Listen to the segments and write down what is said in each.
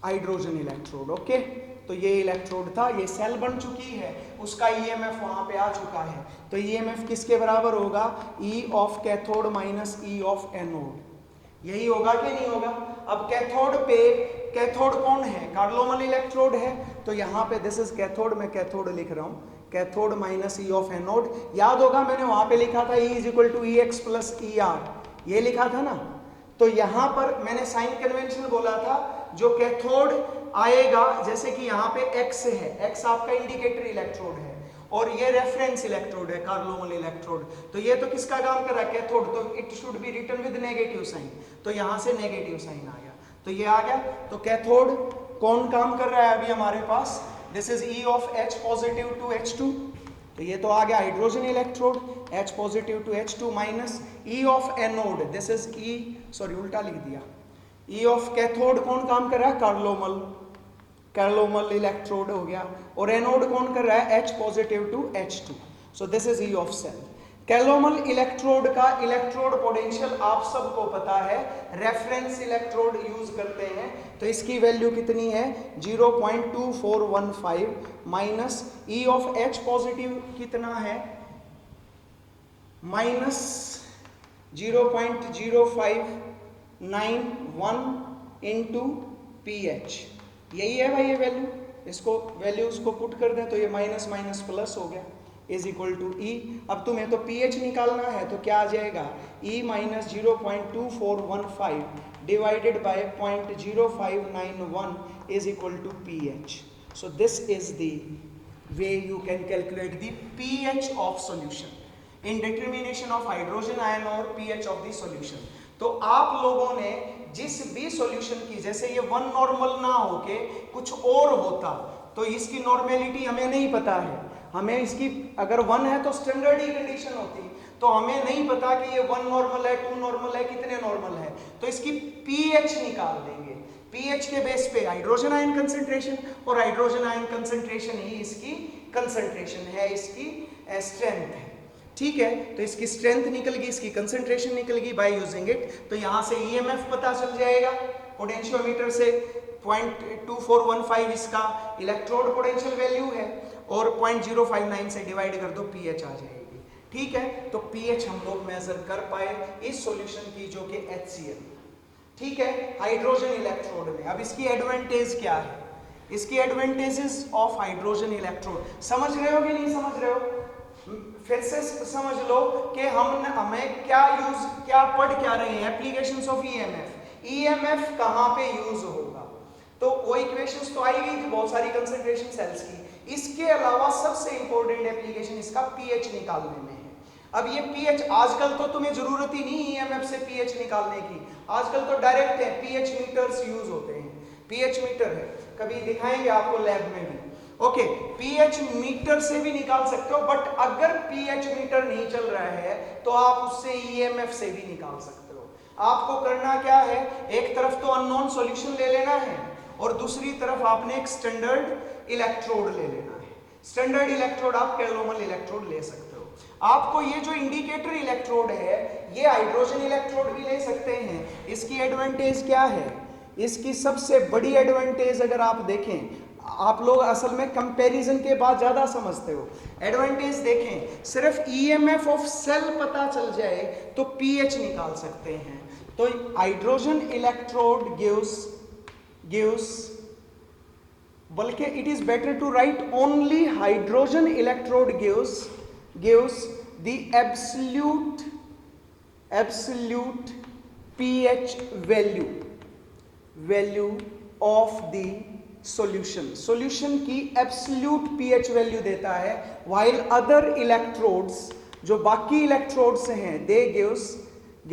Hydrogen electrode. Okay, तो ये electrode था, ये सेल बन चुकी है, उसका ईएमएफ वहां पे आ चुका है। तो ईएमएफ किसके बराबर होगा? ई of cathode minus E of anode. यही होगा कि नहीं होगा? अब कैथोड पे, कैथोड कौन है? कार्लोमल इलेक्ट्रोड है, तो यहाँ पे दिस इज कैथोड, मैं कैथोड लिख रहा हूँ, cathode minus E of anode. याद होगा मैंने वहां पे लिखा था E is equal to E x plus E R, ये लिखा था ना। तो यहां पर मैंने साइन कन्वेंशन बोला था, जो कैथोड आएगा, जैसे कि यहाँ पे X है, X आपका इंडिकेटर इलेक्ट्रोड है और ये रेफरेंस इलेक्ट्रोड है, कार्लोमल इलेक्ट्रोड। तो ये तो किसका काम कर रहा है? कैथोड। तो it should be written with negative sign, तो यहाँ से नेगेटिव साइन आ गया, तो ये आ गया। तो कैथोड कौन काम कर रहा है अभी हमारे पास? This is E of H positive to H2, तो ये तो आ गया hydrogen electrode, H positive to H2 minus E of anode, this is E, sorry उल्टा लिख दिया, E ऑफ कैथोड कौन काम कर रहा है? कार्लोमल, कार्लोमल इलेक्ट्रोड हो गया, और एनोड कौन कर रहा है? H positive to H2, so this is E of cell. Calomel electrode का इलेक्ट्रोड पोटेंशियल आप सबको पता है, रेफरेंस इलेक्ट्रोड यूज करते हैं, तो इसकी वैल्यू कितनी है? 0.2415 minus E of H positive कितना है? माइनस 0.0591 इंटू PH, यही है भाई ये वैल्यू। इसको वैल्यूज को पुट कर दें तो ये माइनस माइनस प्लस हो गया, इज इक्वल टू E। अब तुम्हें तो PH निकालना है, तो क्या आ जाएगा? E minus 0.2415 divided by 0.0591 is equal to PH। So this is the way you can calculate the PH of solution in determination of hydrogen ion और PH ऑफ द सॉल्यूशन। तो आप लोगों ने जिस भी सॉल्यूशन की, जैसे ये वन नॉर्मल ना होके कुछ और होता, तो इसकी नॉर्मेलिटी हमें नहीं पता है। हमें इसकी अगर वन है तो स्टैंडर्ड ही कंडीशन होती, तो हमें नहीं पता कि ये वन नॉर्मल है, टू नॉर्मल है, कितने नॉर्मल है, तो इसकी पीएच निकाल देंगे। पीएच के बेस पे हाइड्रोजन आयन कंसेंट्रेशन, और हाइड्रोजन आयन कंसेंट्रेशन ही इसकी कंसेंट्रेशन है, इसकी स्ट्रेंथ है। ठीक है, तो इसकी स्ट्रेंथ निकल गई, इसकी कंसेंट्रेशन निकल गई बाय यूजिंग इट। तो यहां से ईएमएफ पता चल जाएगा पोटेंशियोमीटर से, 0.2415 इसका इलेक्ट्रोड पोटेंशियल वैल्यू है, और 0.059 से डिवाइड कर दो, पीएच आ जाएगी। ठीक है, तो पीएच हम लोग मेजर कर पाए इस सॉल्यूशन की, जो कि HCl। ठीक है, हाइड्रोजन इलेक्ट्रोड में। अब इसकी एडवांटेज क्या है? इसकी एडवांटेजेस ऑफ हाइड्रोजन इलेक्ट्रोड समझ रहे हो कि नहीं समझ रहे हो? फिर से समझ लो कि हमें क्या पढ़ क्या रहे हैं, एप्लीकेशंस ऑफ ईएमएफ। ईएमएफ कहां पे यूज होगा? तो वो इक्वेशंस तो आई गई थी बहुत सारी कंसंट्रेशन सेल्स की। इसके अलावा सबसे इंपॉर्टेंट एप्लीकेशन इसका पीएच निकालने में है। अब ये पीएच, आजकल तो तुम्हें जरूरत ही नहीं ईएमएफ से पीएच निकालने की, आजकल तो डायरेक्ट है, पीएच मीटर्स यूज होते हैं। पीएच मीटर है, कभी दिखाएंगे आपको लैब में भी। ओके, पीएच मीटर से भी निकाल सकते हो, बट अगर पीएच मीटर नहीं चल रहा है तो आप उससे ईएमएफ से भी निकाल सकते हो। आपको करना क्या है, एक तरफ तो अननोन सॉल्यूशन ले लेना है, और दूसरी तरफ आपने एक स्टैंडर्ड इलेक्ट्रोड ले लेना है। स्टैंडर्ड इलेक्ट्रोड आप कैलोमल इलेक्ट्रोड ले सकते हो। आपको ये जो इंडिकेटर इलेक्ट्रोड है, ये हाइड्रोजन इलेक्ट्रोड भी ले सकते हैं। इसकी एडवांटेज क्या है? इसकी सबसे बड़ी एडवांटेज अगर आप देखें, आप लोग असल में कंपैरिजन के बाद ज्यादा समझते हो। एडवांटेज देखें, सिर्फ ईएमएफ ऑफ सेल पता चल जाए तो पीएच निकाल सकते हैं। तो हाइड्रोजन इलेक्ट्रोड गिव्स, बल्कि it is better to write only hydrogen electrode gives the absolute pH value of the solution की एब्सोल्यूट पीएच वैल्यू देता है, व्हाइल अदर इलेक्ट्रोड्स, जो बाकी इलेक्ट्रोड्स हैं, they gives the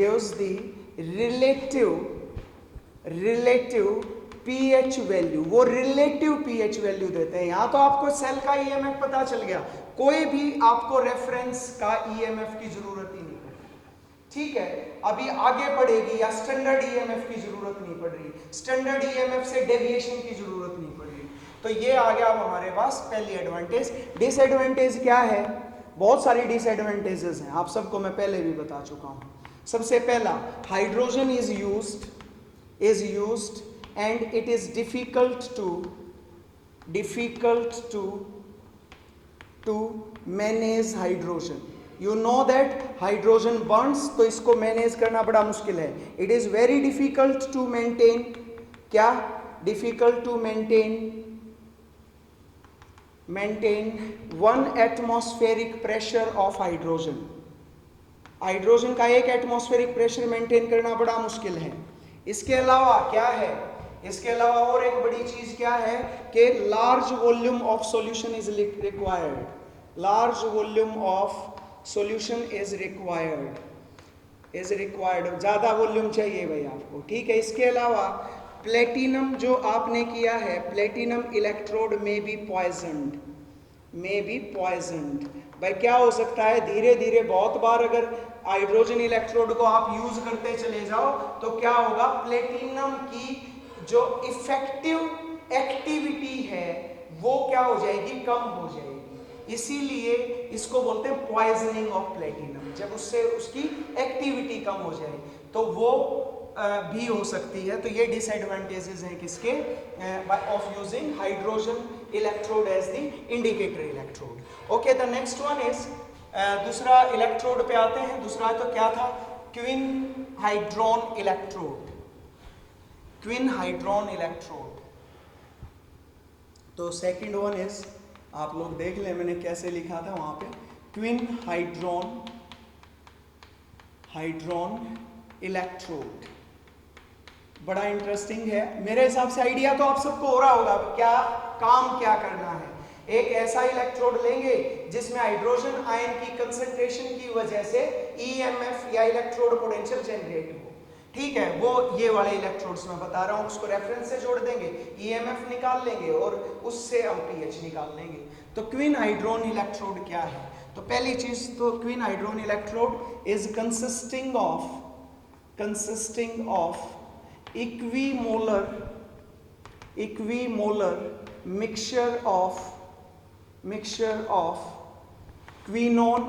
relative pH value, वो relative pH value देते हैं। यहां तो आपको सेल का ईएमएफ पता चल गया, कोई भी आपको रेफरेंस का ईएमएफ की जरूरत ही नहीं। ठीक है, अभी आगे पढ़ेगी या स्टैंडर्ड ईएमएफ की जरूरत नहीं पड़ रही, स्टैंडर्ड ईएमएफ से डेविएशन की जरूरत नहीं पड़ रही। तो ये आ गया अब हमारे पास पहली एडवांटेज। डिसएडवांटेज क्या है? बहुत सारी डिसएडवांटेजेस हैं, आप सबको मैं पहले भी बता चुका हूं। सबसे पहला, hydrogen is used and it is difficult to manage hydrogen. You know that hydrogen bonds, तो इसको मैनेज करना बड़ा मुश्किल है. It is very difficult to maintain, क्या difficult to maintain 1 atmospheric pressure of hydrogen. Hydrogen का 1 एटमॉस्फेरिक प्रेशर मेंटेन करना बड़ा मुश्किल है. इसके अलावा क्या है, इसके अलावा और एक बड़ी चीज क्या है कि large volume of solution is required. Large volume of solution is required, ज्यादा वॉल्यूम चाहिए भाई आपको. ठीक है. इसके अलावा प्लेटिनम जो आपने किया है, प्लेटिनम इलेक्ट्रोड में बी पॉइजन्ड. भाई क्या हो सकता है, धीरे धीरे बहुत बार अगर हाइड्रोजन इलेक्ट्रोड को आप यूज करते चले जाओ तो क्या होगा, प्लेटिनम की जो इफेक्टिव एक्टिविटी है वो क्या हो जाएगी, कम हो जाएगी. इसीलिए इसको बोलते हैं पॉइजनिंग ऑफ प्लेटिनम. जब उससे उसकी एक्टिविटी कम हो जाए तो वो भी हो सकती है. तो ये डिसएडवांटेजेस हैं किसके, of using hydrogen electrode as the indicator electrode. Okay, the next one is, दूसरा इलेक्ट्रोड पे आते हैं. दूसरा तो क्या था, quinhydrone electrode. Quinhydrone electrode. तो सेकंड वन इज, आप लोग देख लें मैंने कैसे लिखा था वहां पे, क्विन हाइड्रोन इलेक्ट्रोड. बड़ा इंटरेस्टिंग है. मेरे हिसाब से आइडिया तो आप सबको हो रहा होगा क्या काम क्या करना है. एक ऐसा इलेक्ट्रोड लेंगे जिसमें हाइड्रोजन आयन की कंसंट्रेशन की वजह से ईएमएफ या इलेक्ट्रोड पोटेंशियल जनरेट हो. ठीक है, वो ये वाले इलेक्ट्रोड्स मैं बता रहा हूँ, उसको रेफरेंस से जोड़ देंगे, ईएमएफ निकाल लेंगे और उससे हम पीएच निकाल लेंगे. तो क्विन हाइड्रोन इलेक्ट्रोड क्या है, तो पहली चीज तो quinhydrone electrode is consisting of equimolar mixture of quinone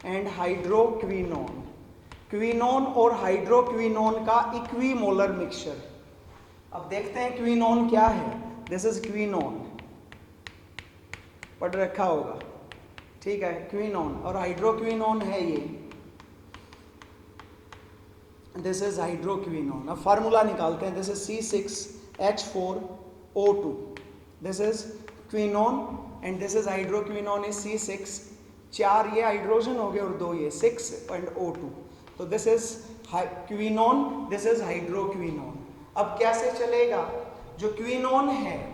and hydroquinone. Quinone और हाइड्रोक्विनोन का इक्विमोलर मिक्सचर. अब देखते हैं क्विनोन क्या है. दिस इज क्विनोन, पढ़ रखा होगा. ठीक है, क्विनोन. और हाइड्रोक्विनोन है ये, दिस इज हाइड्रोक्विनोन. अब फार्मूला निकालते हैं. This is C6H4O2. This is quinone and this is hydroquinone is C6. 4 ये हाइड्रोजन हो गए और 2 ये, 6 and O2. तो this is quinone, this is hydroquinone. अब कैसे चलेगा, जो क्विनोन है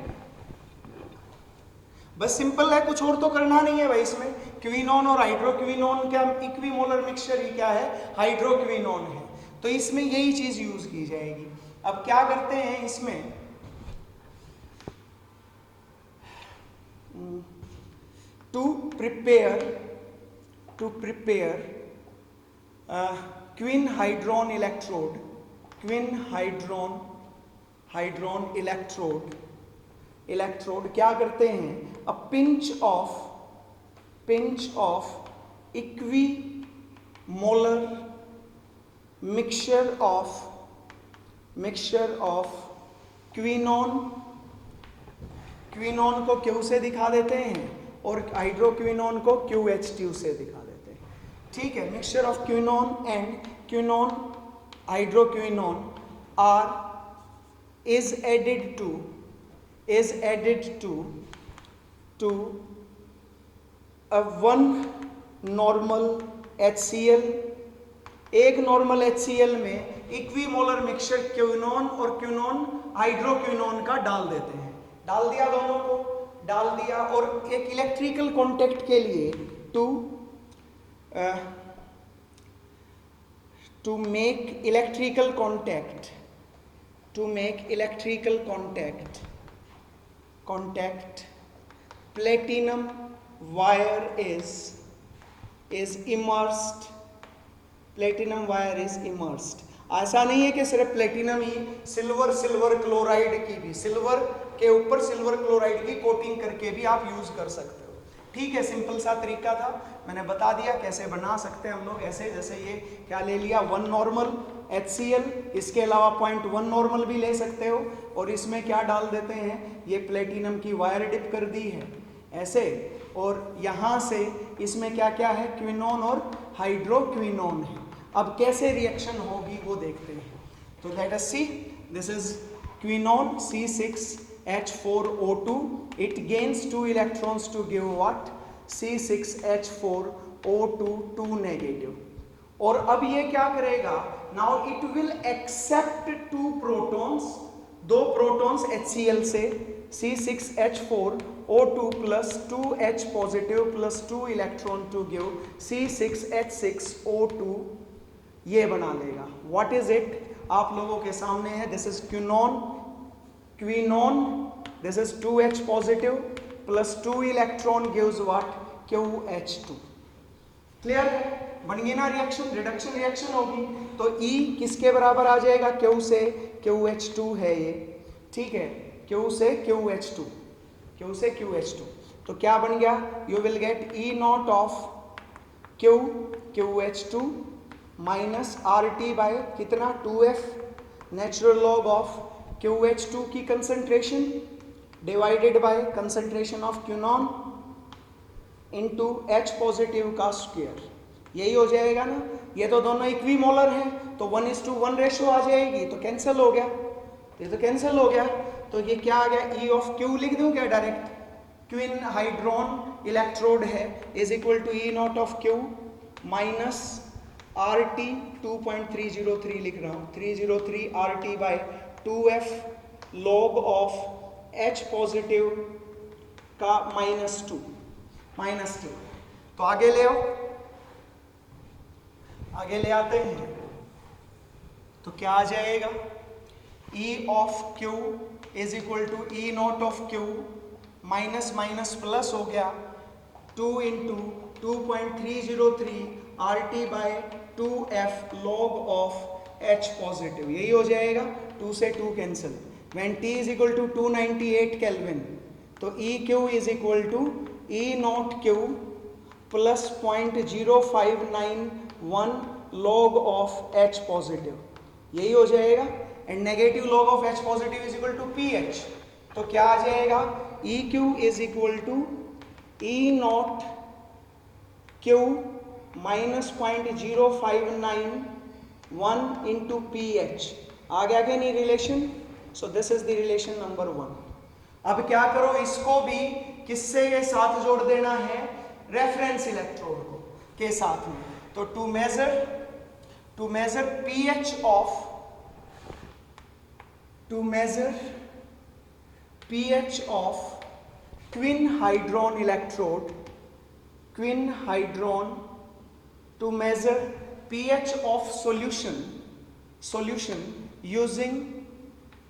बस सिंपल है, कुछ और तो करना नहीं है भाई इसमें. क्विनोन और हाइड्रोक्विनोन का इक्विमोलर मिक्सचर ही क्या है, हाइड्रोक्विनोन है. तो इसमें यही चीज यूज की जाएगी. अब क्या करते हैं इसमें, टू प्रिपेयर क्विन हाइड्रोन इलेक्ट्रोड क्या करते हैं, a pinch of equimolar mixture of quinone को Q से दिखा देते हैं और हाइड्रोक्विनोन को QH2 से दिखा देते हैं. ठीक है, mixture of quinone and quinone hydroquinone is added to a one normal HCl. एक नॉर्मल HCl में इक्विमोलर मिक्सचर क्विनोन और क्विनोन हाइड्रोक्विनोन का डाल देते हैं. डाल दिया, दोनों को डाल दिया और एक इलेक्ट्रिकल कांटेक्ट के लिए to make electrical contact platinum wire is immersed. ऐसा नहीं है कि सिर्फ प्लेटिनम ही, सिल्वर क्लोराइड की भी, सिल्वर के ऊपर सिल्वर क्लोराइड की कोटिंग करके भी आप यूज कर सकते हो. ठीक है, सिंपल सा तरीका था, मैंने बता दिया कैसे बना सकते हैं हम लोग ऐसे। जैसे ये क्या ले लिया, 1 नॉर्मल HCl, इसके अलावा 0.1 नॉर्मल भी ले सकते हो, और इसमें क्या डाल देते हैं, ये प्लेटिनम की वायर डिप कर दी है ऐसे, और यहाँ से इसमें क्या क्या है, क्विनोन और हाइड्रोक्विनोन है। अब कैसे रिएक्शन होगी वो देखते हैं। तो let us see, this is quinone C6H4O2, it gains 2 electrons to give what, C6H4O2 2 negative। और अब ये क्या करेगा, now it will accept 2 protons, 2 protons HCl से, C6H4O2 plus 2H positive plus 2 electron to give C6H6O2, ये बना लेगा। What is it, आप लोगों के सामने है, this is quinone, this is 2H positive plus 2 electron gives what, QH2। Clear है, बन गई ना रिएक्शन, रिडक्शन रिएक्शन होगी। तो E किसके बराबर आ जाएगा, Q से QH2 है ये, ठीक है, Q से QH2, Q से QH2। तो क्या बन गया, you will get E not of QH2 minus RT by कितना, 2F, natural log of QH2 की concentration divided by concentration of quinone into H positive का स्क्वायर, यही हो जाएगा ना। ये तो दोनों इक्विमोलर हैं, तो 1:1 रेशो आ जाएगी, तो कैंसिल हो गया, ये तो कैंसिल हो गया। तो ये क्या आ गया, E ऑफ Q लिख दूं क्या डायरेक्ट, क्विन हाइड्रोन इलेक्ट्रोड है, is equal to E not of Q minus RT 2.303 लिख रहा हूं, 303 RT by 2F log of H positive का -2। तो आगे ले आओ, आगे ले आते हैं, तो क्या आ जाएगा, E of Q is equal to E not of Q minus minus plus हो गया 2 into 2.303 RT by 2F log of H positive, यही हो जाएगा, 2 से 2 cancel, when T is equal to 298 Kelvin, तो EQ is equal to E not Q plus 0.0591 log of H positive, यही हो जाएगा, and negative log of H positive is equal to PH। तो क्या आ जाएगा, EQ is equal to E not Q minus 0.0591 into PH। आ गया क्या नहीं relation, so this is the relation number 1। अब क्या करो, इसको भी किससे के साथ जोड़ देना है, रेफरेंस इलेक्ट्रोड को के साथ में। तो to measure pH of quinhydrone electrode, to measure pH of solution using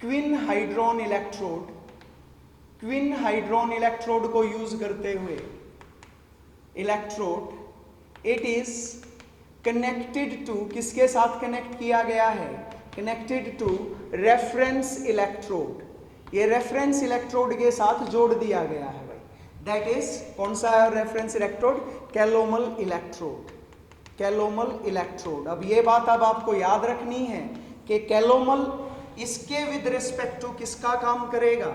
quinhydrone electrode को यूज करते हुए electrode, it is connected to, किसके साथ कनेक्ट किया गया है, कनेक्टेड टू रेफरेंस इलेक्ट्रोड, ये रेफरेंस इलेक्ट्रोड के साथ जोड़ दिया गया है भाई। दैट इज कौन सा है रेफरेंस इलेक्ट्रोड, कैलोमल इलेक्ट्रोड। अब ये बात अब आपको याद रखनी है कि कैलोमल इसके विद रिस्पेक्ट टू किसका काम करेगा,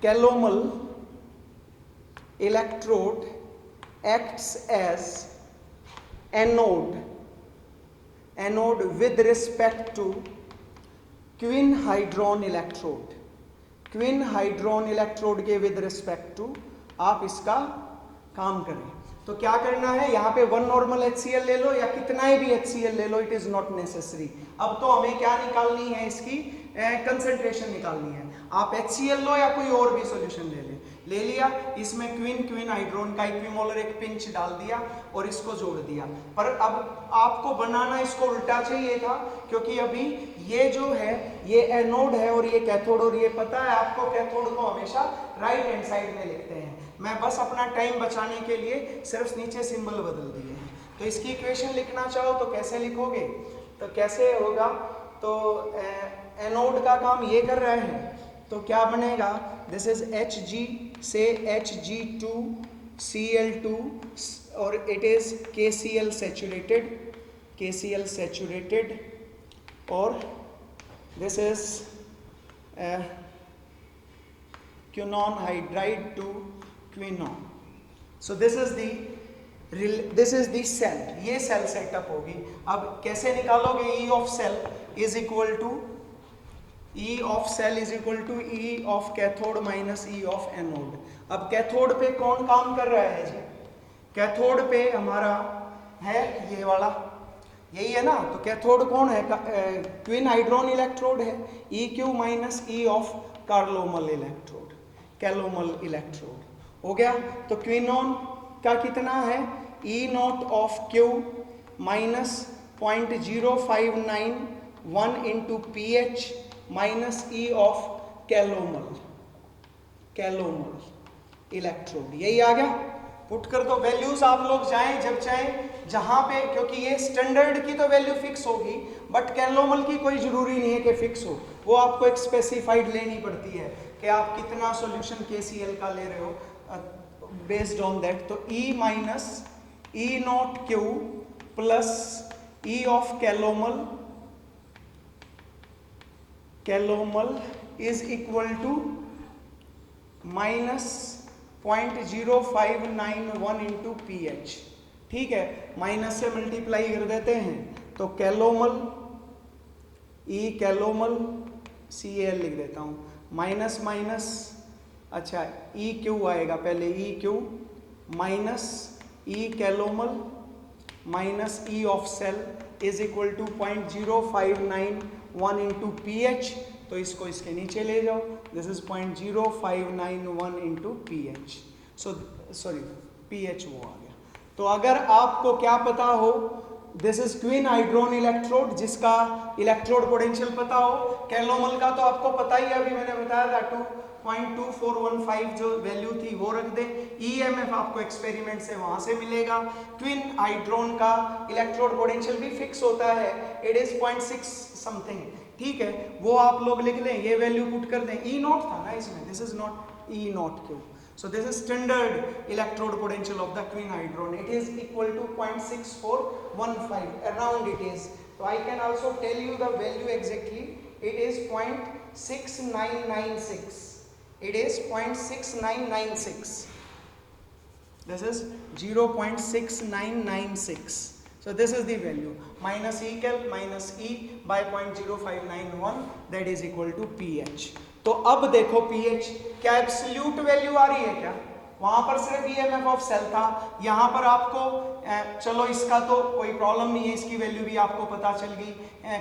calomel electrode acts as anode with respect to quinhydrone electrode के विद रिस्पेक्ट टू आप इसका काम करें। तो क्या करना है, यहाँ पे 1 नॉर्मल HCl ले लो या कितना ही भी HCl ले लो, इट इज नॉट नेसेसरी। अब तो हमें क्या निकालनी है, इसकी कंसंट्रेशन निकालनी है। आप HCl लो या कोई और भी सॉल्यूशन ले लिया, इसमें क्विन हाइड्रोन का इक्विमोलर एक पिंच डाल दिया और इसको जोड़ दिया। पर अब आपको बनाना इसको उल्टा चाहिए था, क्योंकि अभी ये जो है ये एनोड है और ये कैथोड, और ये पता है आपको कैथोड को हमेशा राइट हैंड साइड में लिखते हैं। मैं बस अपना टाइम बचाने के लिए सिर्फ नीचे सिंबल बदल दिए हैं। तो इसकी इक्वेशन लिखना चाहो तो कैसे लिखोगे, तो कैसे होगा, तो एनोड का काम ये कर रहा है, तो क्या बनेगा, this is Hg say Hg2Cl2 or it is KCl saturated or this is quinone hydride to quinone. So this is the cell, ये सेल सेटअप होगी. अब कैसे निकालोगे? E of cell is equal to E of cathode minus E of anode. अब cathode पे कौन काम कर रहा है जी? कैथोड पे हमारा है ये वाला, यही है ना. तो कैथोड कौन है? क्विन हाइड्रोन इलेक्ट्रोड है. EQ minus E of calomel electrode हो गया. तो क्विनोन का कितना है? E not of Q minus 0.0591 into pH minus E of calomel electrode. यही आ गया. पुट कर दो. वैल्यूज आप लोग जाएं जब चाहें जहां पे, क्योंकि ये स्टैंडर्ड की तो वैल्यू फिक्स होगी बट कैलोमल की कोई जरूरी नहीं है कि फिक्स हो. वो आपको एक स्पेसिफाइड लेनी पड़ती है कि आप कितना सॉल्यूशन KCl का ले रहे हो बेस्ड ऑन दैट. तो E minus E not Q plus E of calomel is equal to minus 0.0591 into pH. ठीक है, माइनस से मल्टीप्लाई कर देते हैं तो कैलोमल Cl लिख देता हूं. माइनस माइनस, अच्छा EQ आएगा पहले, EQ minus E calomel minus E of cell is equal to 0.0591 into pH. तो इसको इसके नीचे ले जाओ. This is 0.0591 into pH. Sorry pH वो आ गया. तो अगर आपको क्या पता हो, दिस इज क्विन हाइड्रोन इलेक्ट्रोड जिसका इलेक्ट्रोड पोटेंशियल पता हो. कैलोमल का तो आपको पता ही है, अभी मैंने बताया था 2.2415 जो वैल्यू थी वो रख दे. EMF आपको एक्सपेरिमेंट से वहां से मिलेगा. क्विन हाइड्रोन का इलेक्ट्रोड पोटेंशियल भी फिक्स होता है, इट इज 0.6 समथिंग. ठीक है, वो आप लोग लिख लें, ये वैल्यू पुट कर दें. E नॉट था ना इसमें, this is not E not Q. So this is standard electrode potential of the quin hydron. It is equal to 0.6415 around it is. So I can also tell you the value exactly. It is 0.6996. It is 0.6996. This is 0.6996. So this is the value. Minus E cal minus E by 0.0591 that is equal to pH. तो अब देखो pH क्या absolute value आ रही है क्या? वहां पर सिर्फ EMF ऑफ सेल था, यहाँ पर आपको चलो इसका तो कोई प्रॉब्लम नहीं है, इसकी वैल्यू भी आपको पता चल गई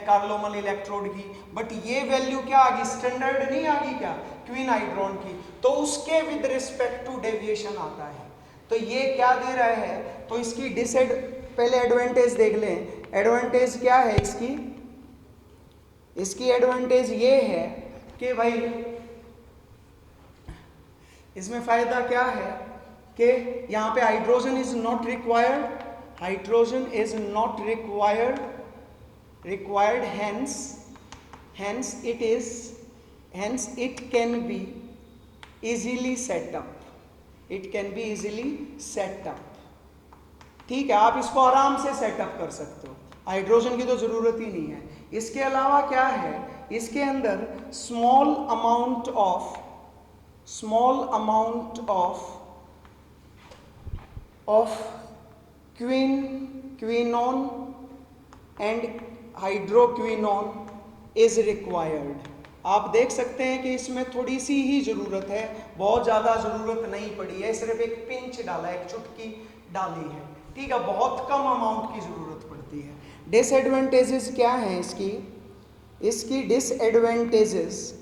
कार्लोमल इलेक्ट्रोड की. बट ये वैल्यू क्या आ गई? स्टैंडर्ड नहीं आ गई क्या क्वीन हाइड्रोन की? तो उसके विद रिस्पेक्ट टू डेविएशन आता है. तो ये क्या दे रहा है? तो इसकी पहले एडवांटेज देख लें. एडवांटेज क्या है इसकी एडवांटेज ये है कि भाई इसमें फायदा क्या है कि यहाँ पे hydrogen is not required hence it can be easily set up. ठीक है, आप इसको आराम से सेटअप कर सकते हो, हाइड्रोजन की तो जरूरत ही नहीं है. इसके अलावा क्या है, इसके अंदर small amount of quinone and hydroquinone is required. आप देख सकते हैं कि इसमें थोड़ी सी ही जरूरत है, बहुत ज्यादा जरूरत नहीं पड़ी है, सिर्फ एक पिंच डाला, एक चुटकी डाली है. ठीक है, बहुत कम अमाउंट की जरूरत पड़ती है. डिसएडवांटेजेस क्या हैं इसकी डिसएडवांटेजेस?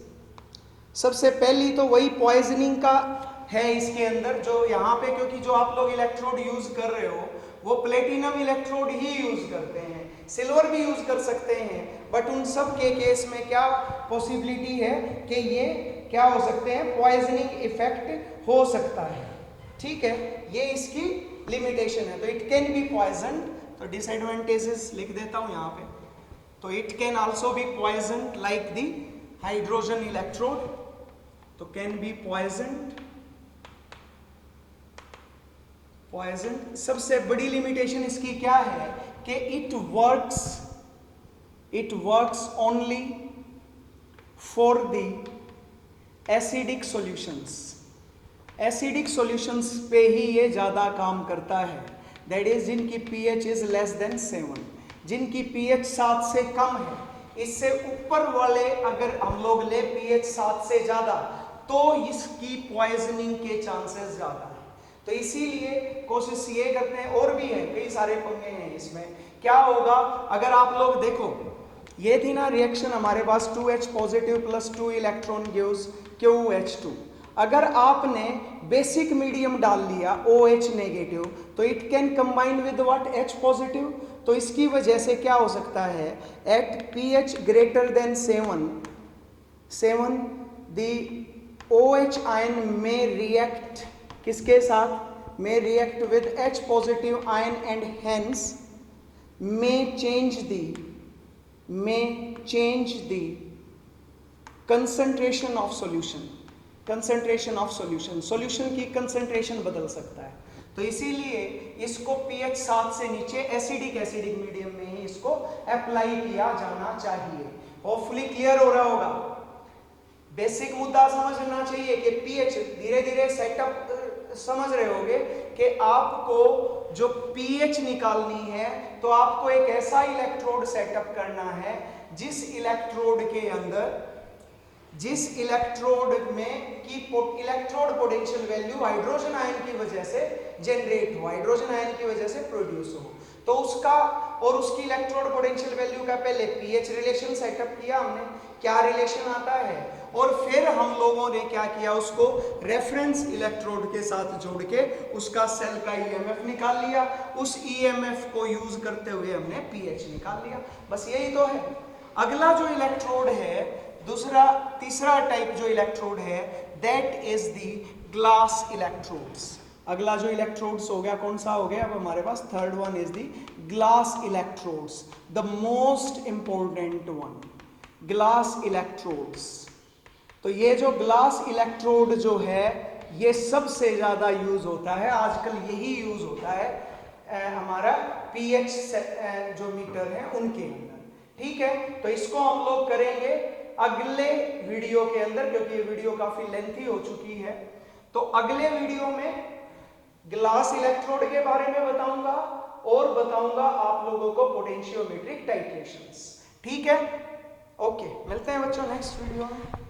सबसे पहली तो वही पॉइजनिंग का है इसके अंदर, जो यहाँ पे, क्योंकि जो आप लोग इलेक्ट्रोड यूज कर रहे हो वो प्लेटिनम इलेक्ट्रोड ही यूज करते हैं, सिल्वर भी यूज कर सकते हैं, बट उन सब के केस में क्या पॉसिबिलिटी है कि ये क्या हो सकते हैं, पॉइजनिंग इफेक्ट हो सकता है. ठीक है, ये इसकी लिमिटेशन है. तो इट कैन बी पॉइजन. तो डिसएडवांटेजेस लिख देता हूं यहाँ पे. तो it can also be poison like the hydrogen electrode. तो कैन बी पॉइजन पॉइजन। सबसे बड़ी लिमिटेशन इसकी क्या है कि it works only for the acidic solutions. Acidic solutions पे ही ये ज़्यादा काम करता है, दैट इज जिनकी pH इज लेस देन 7, जिनकी pH 7 से कम है। इससे ऊपर वाले अगर हम लोग ले pH 7 से ज़्यादा तो इसकी पॉइजनिंग के चांसेस ज़्यादा है। तो इसीलिए कोशिश ये करते हैं, और भी है कई सारे पंगे हैं इसमें। क्या होगा अगर आप लोग देखो, ये थी ना रिएक्शन हमारे पास 2H positive plus 2 electron gives QH2। अगर आपने बेसिक मीडियम डाल लिया OH नेगेटिव तो it can combine with what H positive. तो इसकी वजह से क्या हो सकता है, at pH greater than 7 the OH ion may react किसके साथ, may react with H positive ion and hence may change the concentration of solution। Solution की कंसंट्रेशन बदल सकता है। तो इसीलिए इसको pH 7 से नीचे एसिडिक मीडियम में ही इसको अप्लाई किया जाना चाहिए। होपफुली क्लियर हो रहा होगा। बेसिक मुद्दा समझना चाहिए कि pH धीरे धीरे सेटअप समझ रहे होगे कि आपको जो pH निकालनी है तो आपको एक ऐसा इलेक्ट्रोड सेटअप करना है जिस इलेक्ट्रोड में की electrode potential value hydrogen ion की वजह से जनरेट हो, हाइड्रोजन आयन की वजह से प्रोड्यूस हो। तो उसका और उसकी इलेक्ट्रोड पोटेंशियल वैल्यू का पहले pH रिलेशन सेटअप किया हमने, क्या रिलेशन आता है, और फिर हम लोगों ने क्या किया, उसको रेफरेंस इलेक्ट्रोड के साथ जोड़ के उसका सेल का EMF निकाल लिया। उस EMF को यूज करते हुए हमने pH निकाल लिया। बस यही तो है। अगला जो इलेक्ट्रोड है, तीसरा टाइप जो इलेक्ट्रोड है, that is the glass electrodes. अगला जो इलेक्ट्रोड्स हो गया, कौन सा हो गया अब हमारे पास, third one is the glass electrodes, the most important one, glass electrodes. तो ये जो ग्लास इलेक्ट्रोड जो है ये सबसे ज्यादा यूज होता है आजकल, यही यूज होता है हमारा pH जो मीटर है उनके अंदर। ठीक है, तो इसको हम लोग करेंगे अगले वीडियो के अंदर, क्योंकि ये वीडियो काफी लेंथी हो चुकी है। तो अगले वीडियो में ग्लास इलेक्ट्रोड के बारे में बताऊंगा और बताऊंगा आप लोगों को पोटेंशियोमेट्रिक टाइट्रेशंस। ठीक है, ओके, मिलते हैं बच्चों नेक्स्ट वीडियो में।